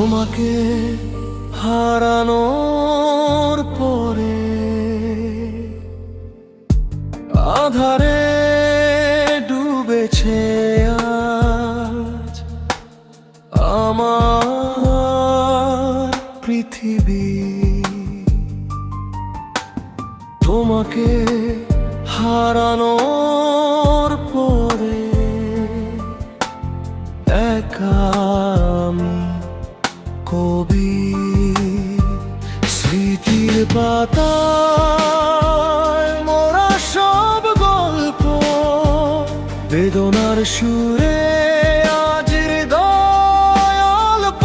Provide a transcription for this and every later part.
তোমাকে হারানোর পরে আধারে ডুবেছে আজ আমার পৃথিবী। তোমাকে হারানোর পরে একা আমি কবি, স্মৃতির পাতায় মোরা সব গল্প, বেদনার সুরে আজ হৃদয় অল্প।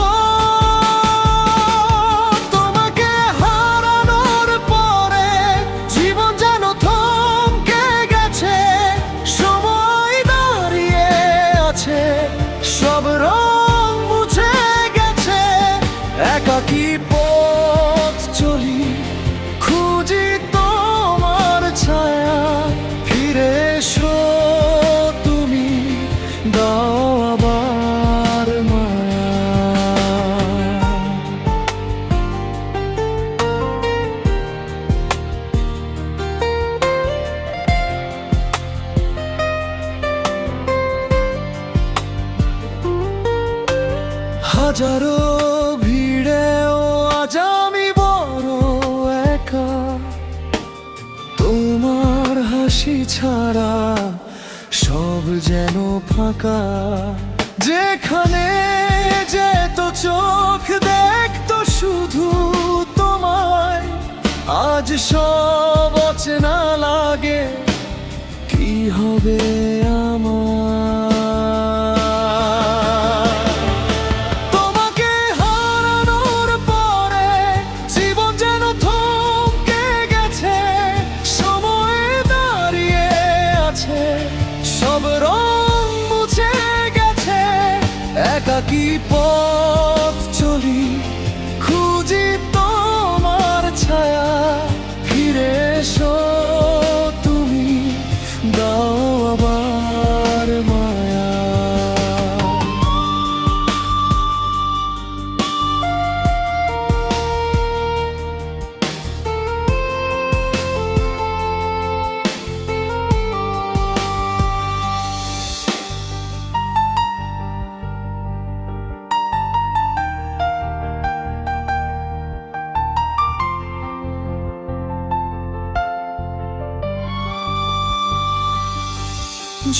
তোমাকে হারানোর পরে জীবন যেন থমকে গেছে, সময় দাঁড়িয়ে আছে, সব রং মুছে গেছে। একাকী পথ চলি, খুঁজি তোমার ছায়া, ফিরে এসো তুমি, দাও আবার মায়া। হাজারো ভিড়েও আজ আমি বড় একা, তোমার হাসি ছাড়া সব যেন ফাঁকা। যেখানে যেত চোখ দেখতো শুধু তোমায়, আজ সব অচেনা লাগে, কি হবে আমার? তোমাকে হারানোর পরে জীবন যেন থমকে গেছে, সময় দাঁড়িয়ে আছে, সব রং মুছে গেছে। একাকী পথ চলি, খুঁজি তোমার ছায়া, ফিরে এসো তুমি, দাও আবার মায়া।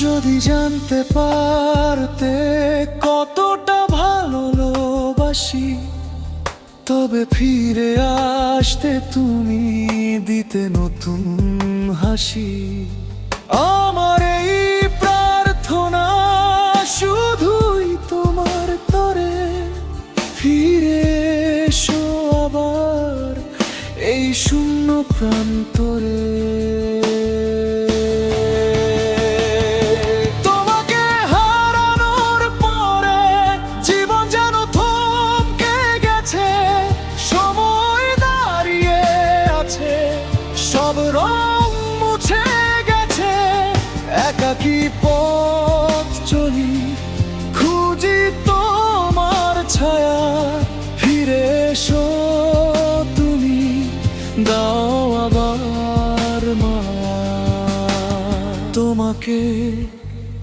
যদি জানতে পারতে কতটা ভালোবাসি, তবে ফিরে আসতে তুমি, দিতে নতুন হাসি। আমার এই প্রার্থনা শুধুই তোমার তরে, ফিরে এসো আবার এই শূন্য প্রান্তরে। সব রং মুছে গেছে, একাকী পথ চলি, খুঁজি তোমার ছায়া, ফিরে এসো তুমি, দাও আবার মায়া। তোমাকে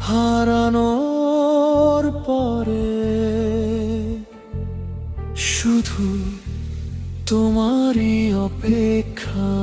হারানোর পরে শুধু তোমারই অপেক্ষা।